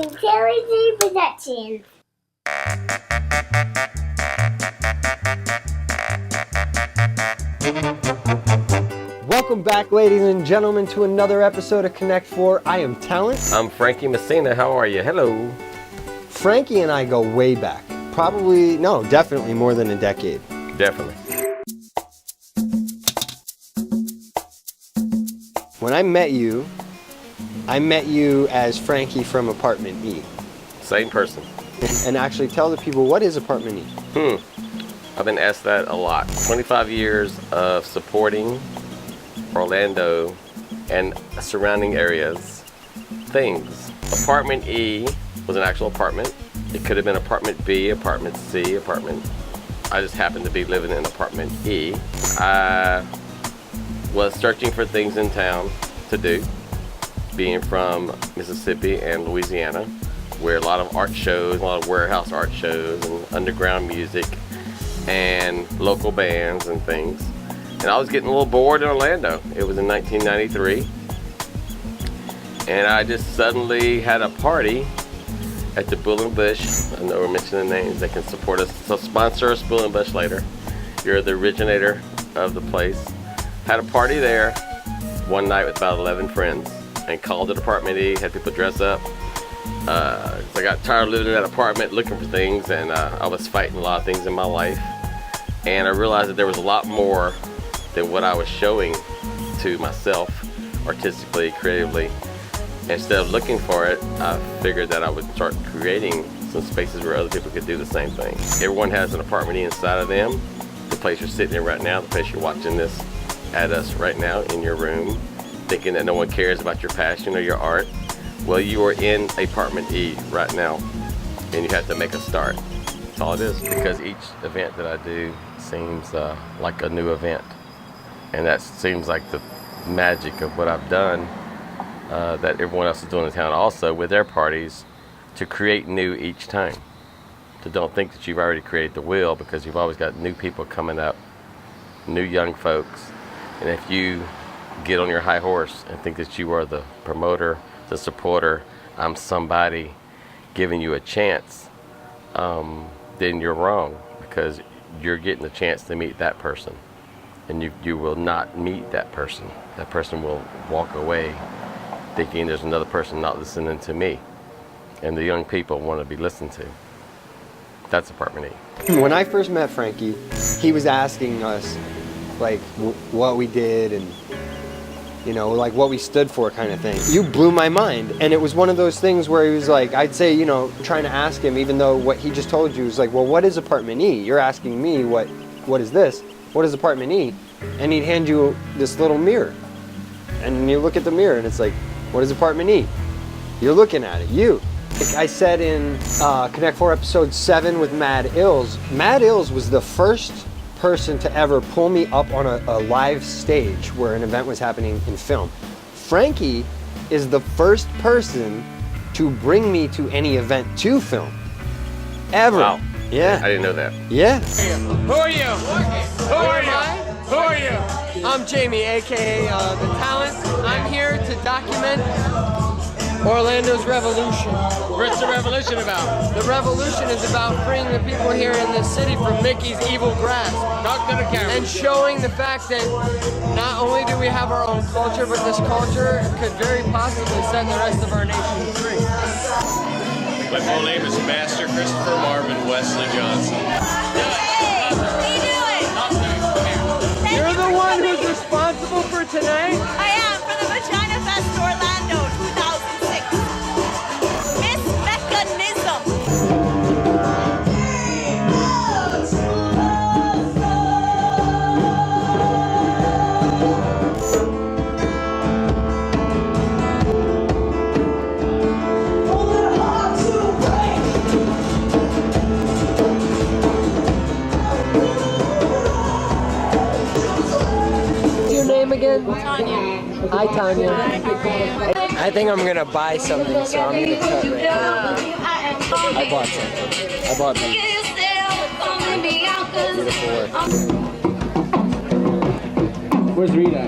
using Talonted protection. Welcome back, ladies and gentlemen, to another episode of Connect 4. I am Talent. I'm Frankie Messina. How are you? Hello. Frankie and I go way back. Definitely more than a decade. Definitely. When I met you as Frankie from Apartment E. Same person. And actually tell the people, what is Apartment E? I've been asked that a lot. 25 years of supporting Orlando and surrounding areas. Things. Apartment E was an actual apartment. It could have been Apartment B, Apartment C, I just happened to be living in Apartment E. I was searching for things in town to do, being from Mississippi and Louisiana, where a lot of art shows, a lot of warehouse art shows and underground music and local bands and things. And I was getting a little bored in Orlando. It was in 1993. And I just suddenly had a party at the Bull and Bush. I know we're mentioning names. They can support us. So sponsor us, Bull and Bush, later. You're the originator of the place. Had a party there one night with about 11 friends and called it Apartment E. Had people dress up. I got tired of living in that apartment looking for things, and I was fighting a lot of things in my life. And I realized that there was a lot more than what I was showing to myself artistically, creatively. Instead of looking for it, I figured that I would start creating some spaces where other people could do the same thing. Everyone has an Apartment E inside of them. The place you're sitting in right now, the place you're watching this at us right now in your room, thinking that no one cares about your passion or your art. Well, you are in Apartment E right now, and you have to make a start. That's all it is. Because each event that I do seems like a new event. And that seems like the magic of what I've done, that everyone else is doing in town also with their parties, to create new each time. So don't think that you've already created the wheel, because you've always got new people coming up, new young folks. And if you get on your high horse and think that you are the promoter, the supporter, I'm somebody giving you a chance, then you're wrong, because you're getting the chance to meet that person. And you will not meet that person. That person will walk away thinking there's another person not listening to me. And the young people want to be listened to. That's Apartment E. When I first met Frankie, he was asking us like what we did and like what we stood for, kind of thing. You blew my mind. And it was one of those things where he was like, I'd say, trying to ask him, even though what he just told you was like, well, what is Apartment E? You're asking me what is this? What is Apartment E? And he'd hand you this little mirror. And you look at the mirror and it's like, what is Apartment E? You're looking at it, you. Like I said in Connect 4 episode 7 with Mad Ills, Mad Ills was the first person to ever pull me up on a live stage where an event was happening in film. Frankie is the first person to bring me to any event to film. Ever. Wow. Yeah. I didn't know that. Yeah. Who are you? Who are you? Who are you? I'm Jamie, aka the Talent. I'm here to document Orlando's revolution. What's the revolution about? The revolution is about freeing the people here in this city from Mickey's evil grasp. Talk to the camera. And showing the fact that not only do we have our own culture, but this culture could very possibly set the rest of our nation free. My full name is Master Christopher Marvin Wesley Johnson. Hey, we do it! You're the one who's responsible for tonight? I am, for the Vagina Fest Orlando 2006. Miss Mechanism. Your name again? Tanya. Hi, Tanya. I think I'm gonna buy something, so I'm gonna cut right now. I bought something. I bought these. Beautiful work. Where's Rita?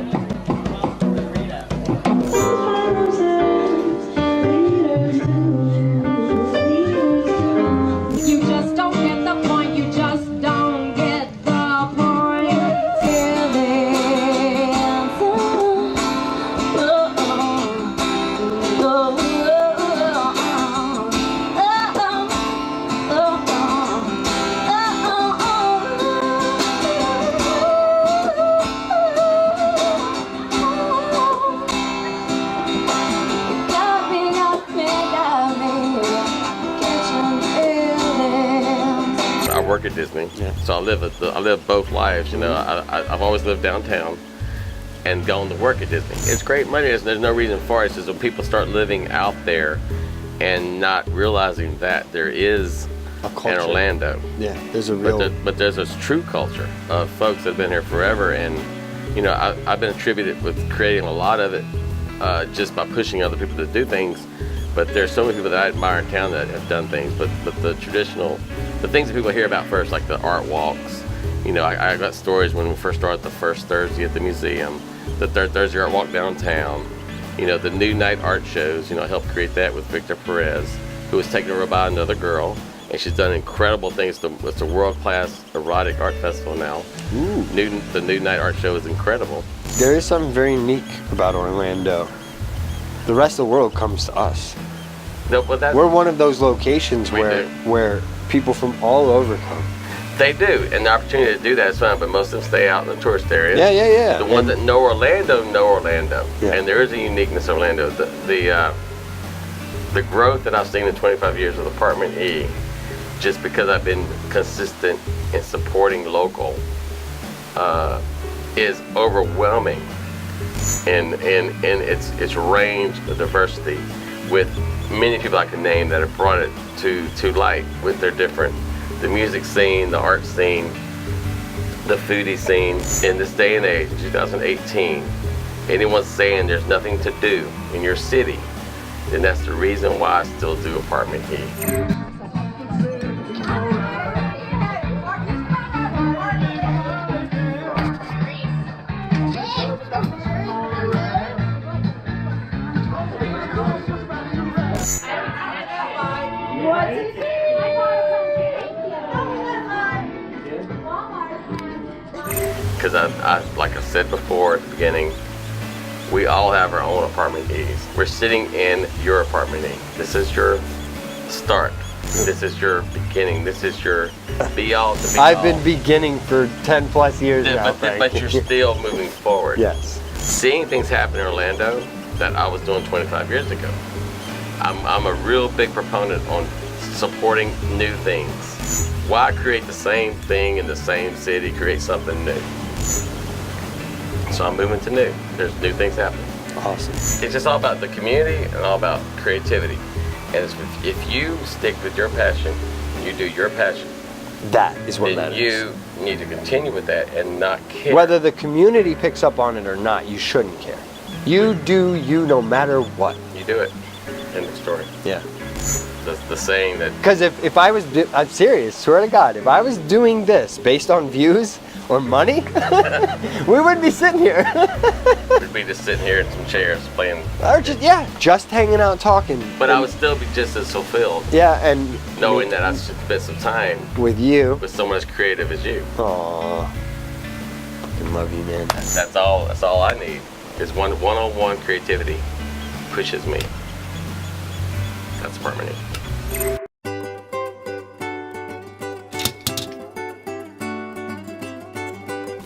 at Disney. Yeah. So I live both lives. You know, I've always lived downtown and gone to work at Disney. It's great money. There's no reason for it. It's just when people start living out there and not realizing that there is A in culture. Orlando. Yeah, there's a real. But there's this true culture of folks that have been here forever, and you know, I've been attributed with creating a lot of it just by pushing other people to do things. But there's so many people that I admire in town that have done things. But the things that people hear about first, like the art walks. You know, I got stories when we first started the first Thursday at the museum, the third Thursday art walk downtown. You know, the new night art shows. You know, I helped create that with Victor Perez, who was taken over by another girl. And she's done incredible things. It's a world-class erotic art festival now. Ooh. The new night art show is incredible. There is something very unique about Orlando. The rest of the world comes to us. No, but We're one of those locations We do. where people from all over come. they do, and the opportunity to do that is fine. But most of them stay out in the tourist areas. Yeah. The ones that know Orlando know Orlando, Yeah. and there is a uniqueness of Orlando. The growth that I've seen in 25 years with Apartment E, just because I've been consistent in supporting local, is overwhelming in its range of diversity, with many people I can name that have brought it to light with their different, the music scene, the art scene, the foodie scene. In this day and age, 2018, anyone saying there's nothing to do in your city, then that's the reason why I still do Apartment E. Because I, like I said before at the beginning, we all have our own Apartment E's. We're sitting in your Apartment E. This is your start. This is your beginning. This is your be-all to be-all. I've been beginning for 10 plus years now. But you're still moving forward. Yes. Seeing things happen in Orlando that I was doing 25 years ago. I'm a real big proponent on supporting new things. Why create the same thing in the same city? Create something new. So I'm moving to new. There's new things happening. Awesome. It's just all about the community and all about creativity. And if you stick with your passion, you do your passion, That is what then matters. you need to continue with that and not care. Whether the community picks up on it or not, you shouldn't care. You do you no matter what. You do it. End of story. Yeah. The saying that Because if I was, I'm serious, swear to God, if I was doing this based on views or money, we wouldn't be sitting here. we'd be just sitting here in some chairs playing, Or just hanging out talking. but I would still be just as fulfilled Yeah, and knowing that I spent some time with you. with someone as creative as you. Aww. Fucking love you, man. That's all I need is one-on-one creativity pushes me. That's Apartment E.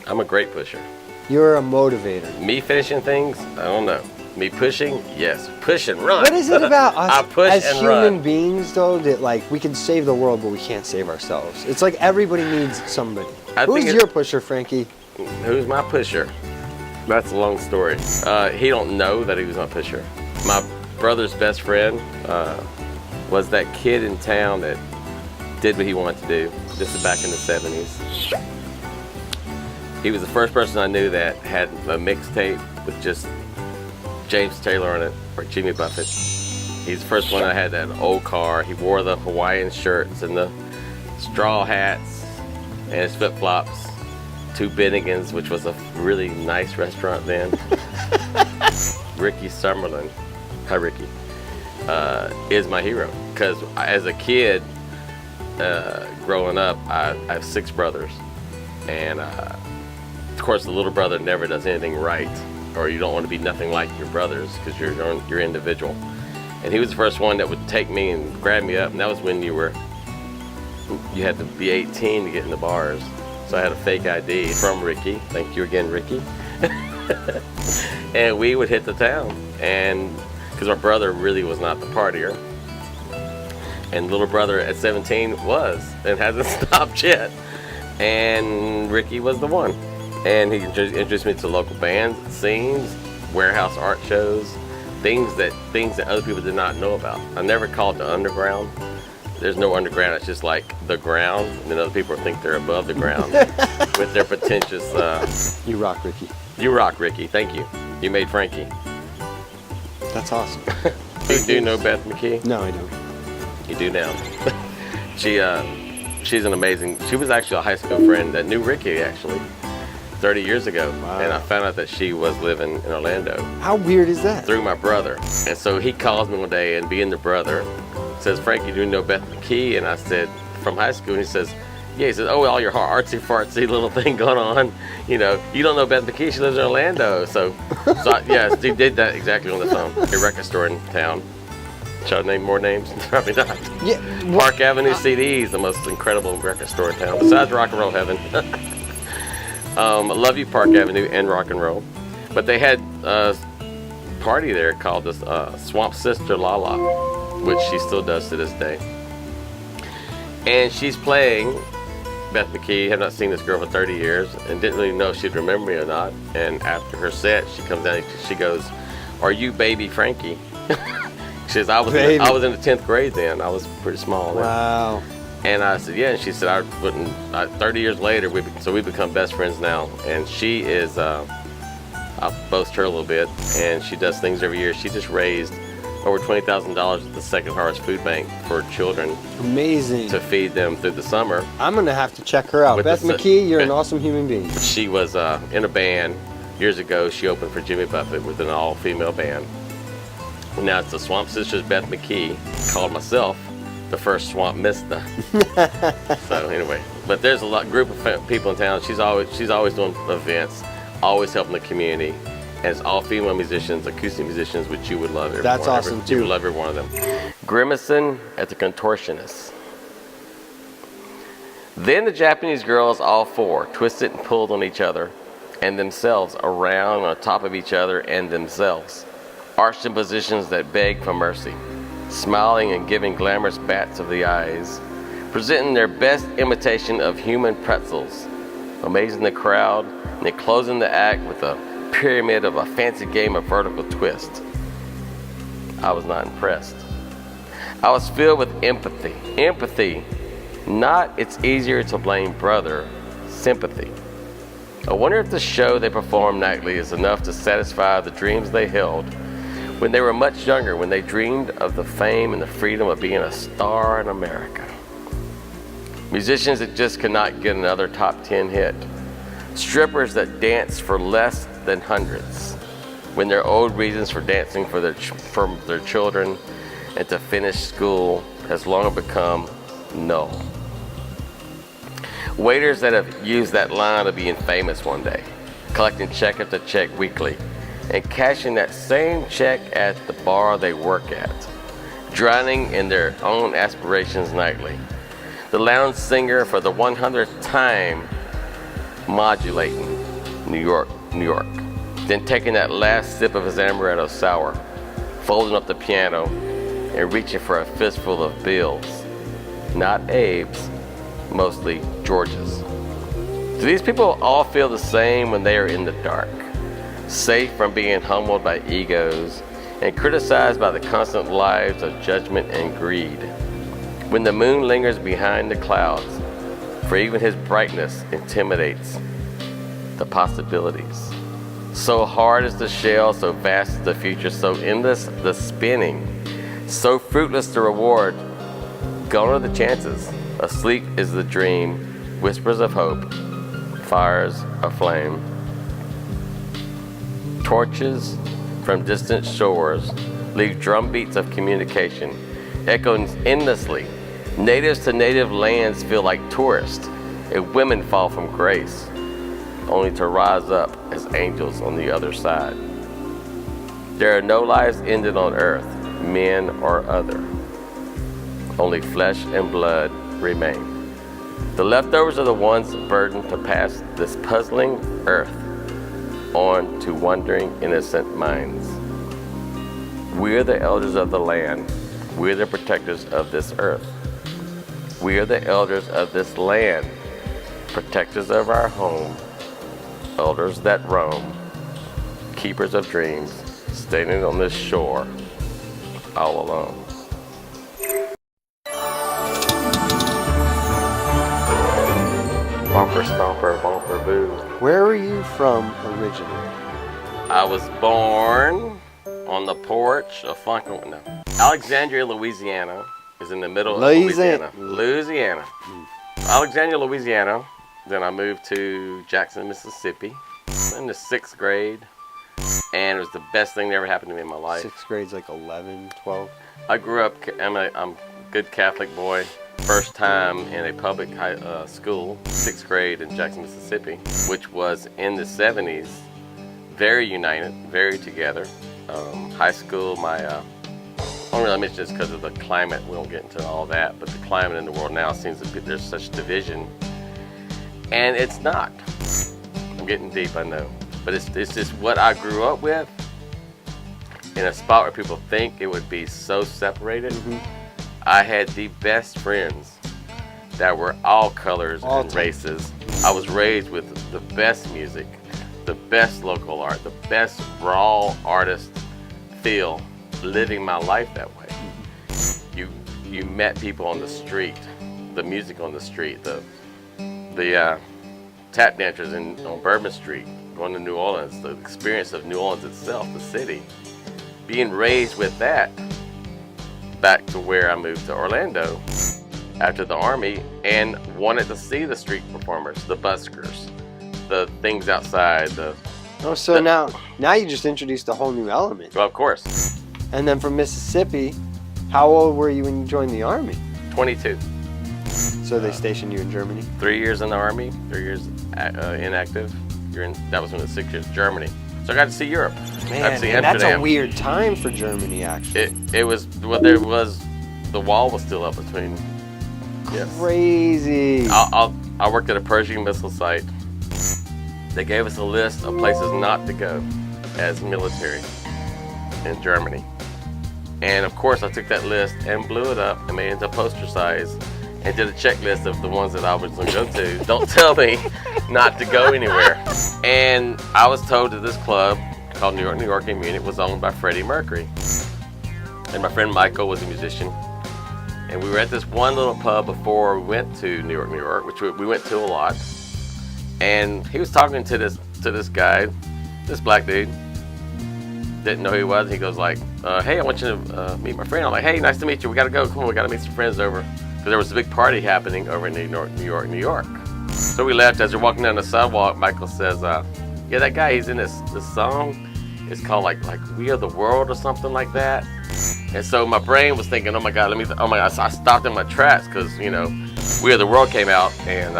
I'm a great pusher. You're a motivator. Me finishing things, I don't know. Me pushing, yes. Push and run. What is it about us I push as and human run. beings, though, that like we can save the world, but we can't save ourselves? It's like everybody needs somebody. I Who's think your pusher, Frankie? Who's my pusher? That's a long story. He don't know that he was my pusher. My brother's best friend was that kid in town that did what he wanted to do. This is back in the 70s. He was the first person I knew that had a mixtape with just James Taylor on it, or Jimmy Buffett. He's the first one that had that old car. He wore the Hawaiian shirts and the straw hats and his flip-flops to Bennigan's, which was a really nice restaurant then. Ricky Summerlin, hi Ricky, is my hero. Because as a kid, growing up, I have 6 brothers. And of course the little brother never does anything right, or you don't want to be nothing like your brothers because you're individual. And he was the first one that would take me and grab me up, and that was when you had to be 18 to get in the bars. So I had a fake ID from Ricky. Thank you again, Ricky. And we would hit the town, and because our brother really was not the partier. And little brother at 17 was, and hasn't stopped yet. And Ricky was the one. And he introduced me to local bands, scenes, warehouse art shows, things that other people did not know about. I never called it the underground. There's no underground, it's just like the ground, and then other people think they're above the ground with their pretentious. You rock, Ricky. You rock, Ricky. Thank you. You made Frankie. That's awesome. You do know Beth McKee? No, I don't. You do now. She's an amazing. She was actually a high school friend that knew Ricky actually 30 years ago, Wow. and I found out that she was living in Orlando How weird is that? through my brother. And so he calls me one day, and being the brother, says, "Frankie, do you know Beth McKee?" And I said, "From high school." And he says, "Yeah." He says, "Oh, all your artsy fartsy little thing going on. You know, you don't know Beth McKee. She lives in Orlando." So yes, he did that exactly on the phone. A record store in town. Should I name more names? Probably not. Yeah. Park Avenue CDs, the most incredible record store in town, besides Rock and Roll Heaven. I love you, Park Avenue and Rock and Roll. But they had a party there called the Swamp Sister Lala, which she still does to this day. And she's playing Beth McKee. Have not seen this girl for 30 years and didn't really know if she'd remember me or not. And after her set, she comes down and she goes, "Are you baby Frankie?" She says, I was in the 10th grade then. I was pretty small then. Wow. And I said, yeah. And she said, 30 years later, we become best friends now. And she is, I'll boast her a little bit, and she does things every year. She just raised over $20,000 at the Second Harvest Food Bank for children. Amazing. To feed them through the summer. I'm going to have to check her out. With Beth McKee, you're an awesome human being. She was in a band years ago. She opened for Jimmy Buffett with an all-female band. Now it's the Swamp Sisters Beth McKee. Called myself the first Swamp Mister. So anyway, but there's a group of people in town. She's always doing events, always helping the community, and it's all female musicians, acoustic musicians, which you would love. That's awesome too. You would love every one of them. Grimacing at the Contortionists. Then the Japanese girls, all four, twisted and pulled on each other and themselves around on top of each other and themselves. Arched in positions that beg for mercy, smiling and giving glamorous bats of the eyes, presenting their best imitation of human pretzels, amazing the crowd, and then closing the act with a pyramid of a fancy game of vertical twist. I was not impressed. I was filled with empathy. Empathy, not it's easier to blame brother, sympathy. I wonder if the show they perform nightly is enough to satisfy the dreams they held when they were much younger, when they dreamed of the fame and the freedom of being a star in America. Musicians that just could not get another top 10 hit. Strippers that danced for less than hundreds, when their old reasons for dancing for their children and to finish school has long become null. Waiters that have used that line of being famous one day, collecting check after check weekly, and cashing that same check at the bar they work at, drowning in their own aspirations nightly. The lounge singer for the 100th time modulating New York, New York. Then taking that last sip of his amaretto sour, folding up the piano and reaching for a fistful of bills. Not Abe's, mostly George's. Do these people all feel the same when they are in the dark? Safe from being humbled by egos and criticized by the constant lives of judgment and greed. When the moon lingers behind the clouds, for even his brightness intimidates the possibilities. So hard is the shell, so vast is the future, so endless the spinning, so fruitless the reward. Gone are the chances, asleep is the dream, whispers of hope, fires of flame. Torches from distant shores leave drumbeats of communication, echoing endlessly. Natives to native lands feel like tourists, and women fall from grace, only to rise up as angels on the other side. There are no lives ended on earth, men or other. Only flesh and blood remain. The leftovers are the ones burdened to pass this puzzling earth on to wondering innocent minds. We are the elders of the land, We're the protectors of this earth. We are the elders of this land, protectors of our home, elders that roam, keepers of dreams, standing on this shore, all alone. Bumper stomper, bumper boo. Where are you from originally? I was born on the porch of Alexandria, Louisiana is in the middle of Louisiana. Alexandria, Louisiana. Then I moved to Jackson, Mississippi in the 6th grade. And it was the best thing that ever happened to me in my life. 6th grade's like 11, 12. I grew up, I'm a good Catholic boy. First time in a public school, 6th grade in Jackson, Mississippi, which was in the 70s. Very united, very together. High school, I don't really mention this because of the climate. We won't get into all that, but the climate in the world now seems to be, there's such division. And it's not. I'm getting deep, I know. But it's just what I grew up with in a spot where people think it would be so separated. Mm-hmm. I had the best friends that were all colors and races. I was raised with the best music, the best local art, the best raw artist feel, living my life that way. You met people on the street, the music on the street, the tap dancers on Bourbon Street, going to New Orleans, the experience of New Orleans itself, the city. Being raised with that, back to where I moved to Orlando after the Army and wanted to see the street performers, the buskers, the things outside. Now you just introduced a whole new element. Well, of course. And then from Mississippi, how old were you when you joined the Army? 22. So they stationed you in Germany? 3 years in the Army, 3 years inactive. That was when the 6 years Germany. So I got to see Europe. Man, that's a weird time for Germany, actually. It was, well, there was, the wall was still up between. Crazy. Yes. I worked at a Pershing missile site. They gave us a list of places not to go as military in Germany. And of course I took that list and blew it up and made it into poster size and did a checklist of the ones that I was going to go to. Don't tell me not to go anywhere. And I was told that this club called New York in Munich was owned by Freddie Mercury. And my friend Michael was a musician. And we were at this one little pub before we went to New York, which we went to a lot. And he was talking to this guy, this black dude. Didn't know who he was. He goes like, hey, I want you to meet my friend. I'm like, hey, nice to meet you. We got to go. Come on, we got to meet some friends over. Because there was a big party happening over in New York. So we left. As we're walking down the sidewalk, Michael says, yeah, that guy, he's in this song. It's called like We Are the World or something like that. And so my brain was thinking, oh my God, So I stopped in my tracks because, you know, We Are the World came out and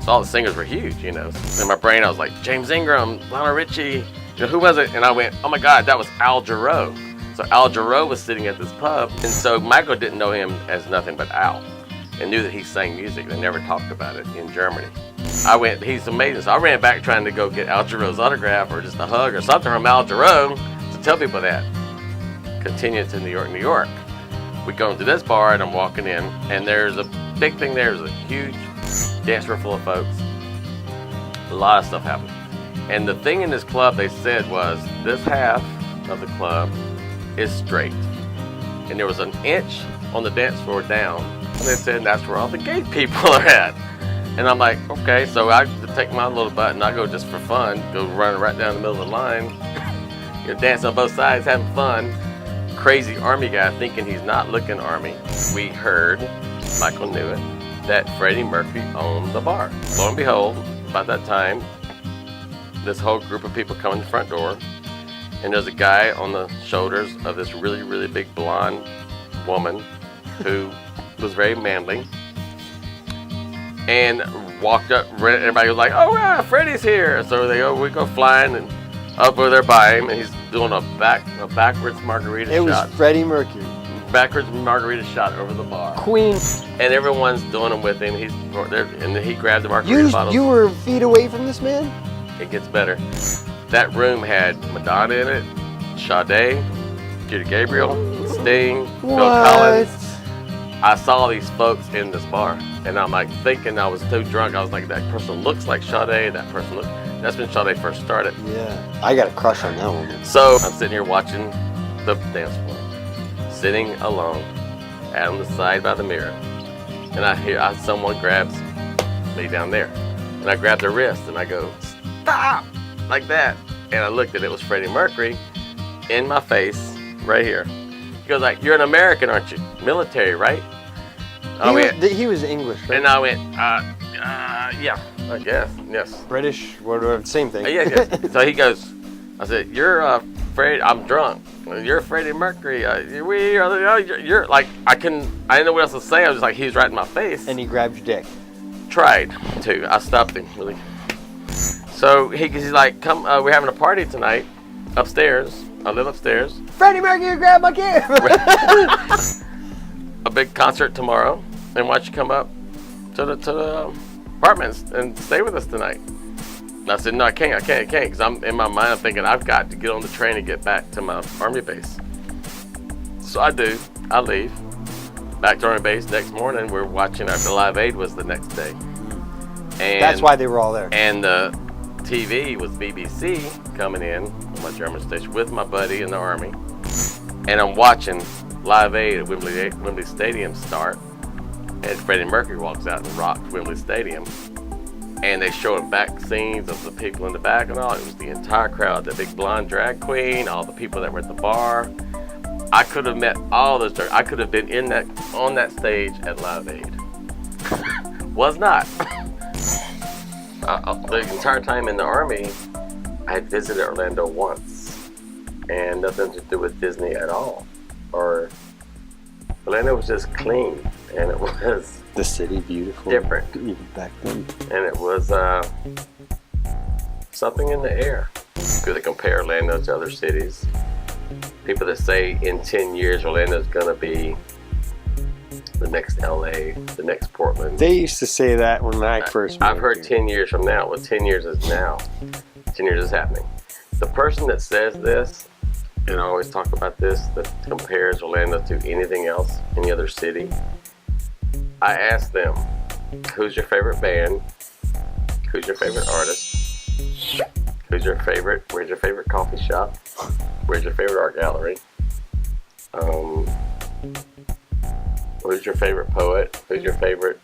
so all the singers were huge, you know. In my brain, I was like, James Ingram, Lionel Richie, you know, who was it? And I went, oh my God, that was Al Jarreau. So Al Jarreau was sitting at this pub. And so Michael didn't know him as nothing but Al and knew that he sang music. They never talked about it in Germany. I went, he's amazing. So I ran back trying to go get Al Jarreau's autograph or just a hug or something from Al Jarreau to tell people that. Continue to New York. We go into this bar and I'm walking in and there's a big thing there. There's a huge dance floor full of folks. A lot of stuff happened. And the thing in this club they said was this half of the club is straight. And there was an inch on the dance floor down. And they said that's where all the gay people are at. And I'm like, okay, so I take my little butt and I go just for fun, go running right down the middle of the line, you know, dance on both sides, having fun. Crazy Army guy thinking he's not looking Army. We heard, Michael knew it, that Freddie Mercury owned the bar. Lo and behold, about that time, this whole group of people come in the front door, and there's a guy on the shoulders of this really, really big blonde woman who was very manly, and walked up, everybody was like, oh yeah, Freddie's here. So we go flying and up over there by him, and he's doing a backwards margarita shot. It was Freddie Mercury. Backwards margarita shot over the bar. Queen. And everyone's doing them with him. He's there, and he grabbed the margarita bottles. You were feet away from this man? It gets better. That room had Madonna in it, Sade, Judy Gabriel, Sting, Phil What? Collins. I saw these folks in this bar, and I'm like thinking I was too drunk. I was like, that person looks like Sade. That person looks. That's when Sade first started. Yeah. I got a crush on that woman. So I'm sitting here watching the dance floor, sitting alone, out on the side by the mirror, and I hear someone grabs me down there, and I grab their wrist, and I go, stop, like that, and I looked at it. It was Freddie Mercury in my face, right here. He goes like, you're an American, aren't you? Military, right? He was English, right? And I went, yeah, I guess, yes. British, whatever, same thing. Yeah, yes. So he goes, I said, you're Freddie, I'm drunk. You're Freddie Mercury. You're like, I didn't know what else to say. I was just like, he was right in my face. And he grabbed your dick. Tried to. I stopped him, really. So he's like, come, we're having a party tonight upstairs. I live upstairs. Freddie Mercury grabbed my kid. A big concert tomorrow, and why don't you come up to the apartments and stay with us tonight? And I said, no, I can't, because I'm in my mind, I'm thinking I've got to get on the train and get back to my Army base. So I do. I leave. Back to Army base. Next morning, we're watching after Live Aid was the next day. And that's why they were all there. And the TV was BBC coming in on my German station with my buddy in the Army, and I'm watching Live Aid at Wembley Stadium start, and Freddie Mercury walks out and rocked Wembley Stadium, and they showing back scenes of the people in the back and all. It was the entire crowd, the big blonde drag queen, all the people that were at the bar. I could have met all those. I could have been on that stage at Live Aid. Was not. The entire time in the Army, I had visited Orlando once, and nothing to do with Disney at all. Or Orlando was just clean, and it was the city beautiful, different, even back then, and it was something in the air. People that compare Orlando to other cities, people that say in 10 years Orlando's gonna be the next LA, the next Portland. They used to say that when I first moved. I've heard 10 years from now. Well, 10 years is now. 10 years is happening. The person that says this, and I always talk about this, that compares Orlando to anything else, any other city, I ask them, who's your favorite band? Who's your favorite artist? Where's your favorite coffee shop? Where's your favorite art gallery? Who's your favorite poet? Who's your favorite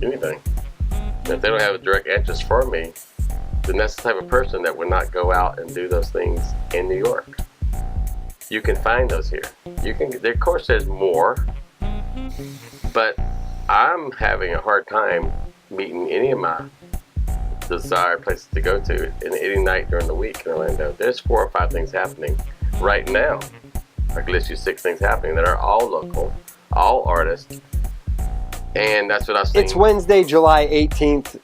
anything? And if they don't have a direct interest for me, then that's the type of person that would not go out and do those things in New York. You can find those here. Of course, there's more, but I'm having a hard time meeting any of my desired places to go to in any night during the week in Orlando. There's 4 or 5 things happening right now. I can list you 6 things happening that are all local, all artists, and that's what I've seen. It's Wednesday, July 18th.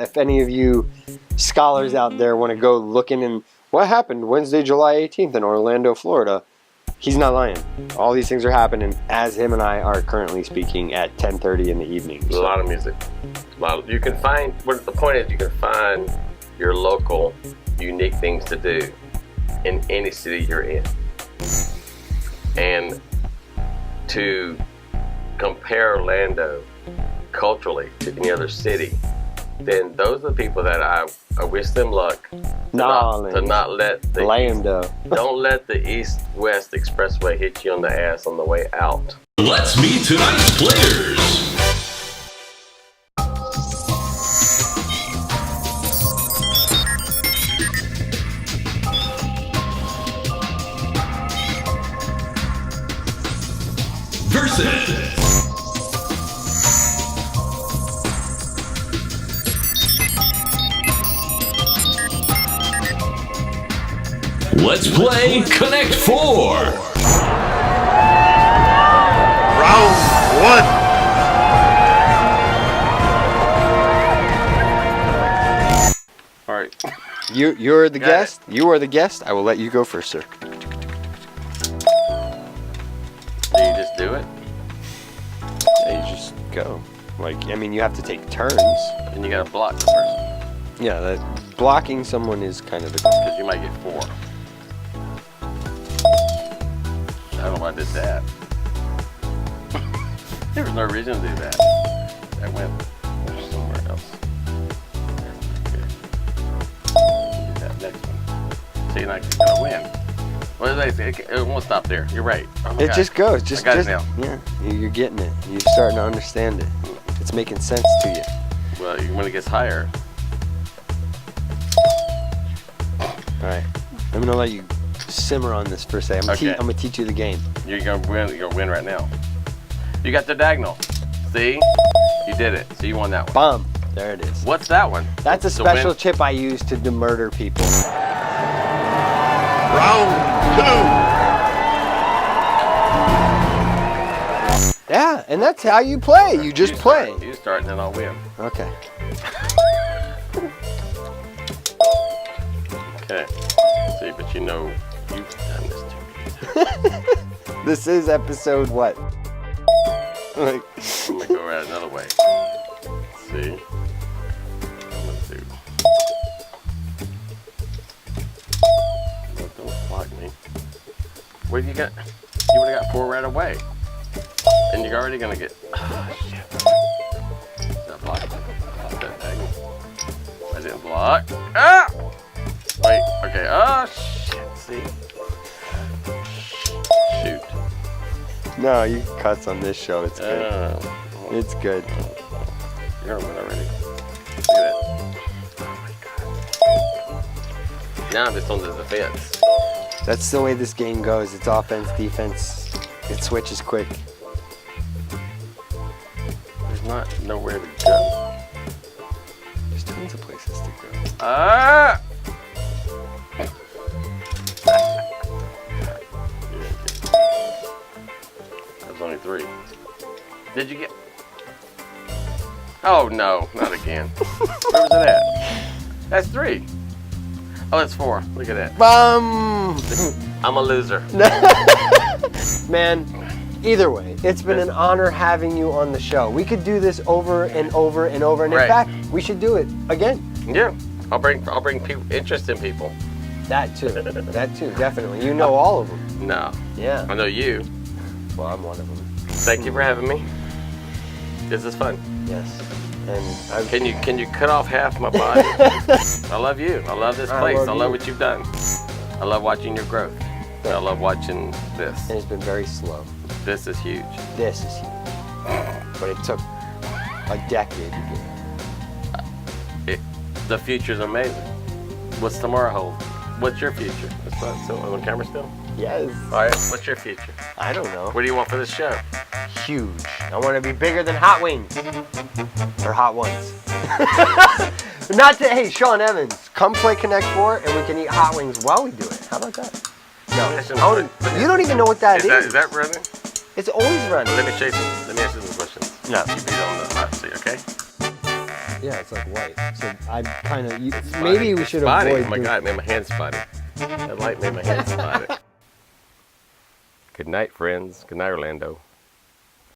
If any of you scholars out there want to go looking in what happened Wednesday, July 18th in Orlando, Florida, he's not lying. All these things are happening as him and I are currently speaking at 10:30 in the evening. There's a lot of music. You can find, what the point is, you can find your local unique things to do in any city you're in. And to compare Orlando culturally to any other city, then those are the people that I wish them luck to not let the don't let the East-West Expressway hit you on the ass on the way out. Let's meet tonight's players. Versus Let's play Connect 4. Round 1. All right. You're the guest. You are the guest. I will let you go first, sir. Do you just do it? Yeah, you just go. I mean, you have to take turns. And you gotta block the person. Yeah, blocking someone is kind of a... Because you might get 4. I don't know why I did that. There was no reason to do that. I went somewhere else. Okay. Do that next one. See, you're not gonna win. What did I say? It won't stop there. You're right. Oh my It God. just goes. Just, I got just it now. yeah. You're getting it. You're starting to understand it. It's making sense to you. Well, when it gets higher. All right. I'm gonna let you simmer on this for a second. Okay. I'm gonna teach you the game. You're gonna win. You're gonna win right now. You got the diagonal. See? You did it. So you won that one. Bomb. There it is. What's that one? That's a The special win- chip I use to murder people. Round 2. Yeah, and that's how you play. You just play. You start and then I'll win. Okay. Okay. See, but you know you've done this to me. This is episode what? Like, I'm gonna go right another way. See? I'm gonna do. No, don't block me. What you got? You would have got 4 right away. And you're already gonna get. Oh, shit. That block. That diagonal. I didn't block. Ah! Wait, okay. Oh, shit. See? Shoot. no, you cuts on this show. It's good. It's good. You're gonna win already. Look at that. Oh my God. Now I'm just on the defense. That's the way this game goes. It's offense, defense. It switches quick. There's not nowhere to go. There's tons of places to go. Ah! That was only 3. Did you get? Oh no, not again. Where was it at? That's 3. Oh, that's 4. Look at that. I'm a loser. Man, either way, it's been an honor having you on the show. We could do this over and over and over, and in Right. fact, we should do it again. Yeah, I'll bring people, interest in people. That too, definitely. You know all of them. No, Yeah. I know you. Well, I'm one of them. Thank you for having me. This is fun. Yes. And Can you cut off half my body? I love you. I love this place. I love what you've done. I love watching your growth. I love watching this. and it's been very slow. This is huge. This is huge. But it took a decade to get. The future's amazing. What's tomorrow hold? What's your future? That's not so on camera still? Yes. All right. What's your future? I don't know. What do you want for this show? Huge. I want to be bigger than Hot Wings. Or Hot Ones. Not to, hey, Sean Evans, come play Connect 4 and we can eat Hot Wings while we do it. How about that? No. You don't even know what that is. Is that running? It's always running. Let me ask you some questions. No. You beat on the hot seat, okay? Yeah, it's like white. So I kind of, maybe we should Spotty. avoid Oh my God, it made my hand spotty. That light made my hand spotty. Good night, friends. Good night, Orlando.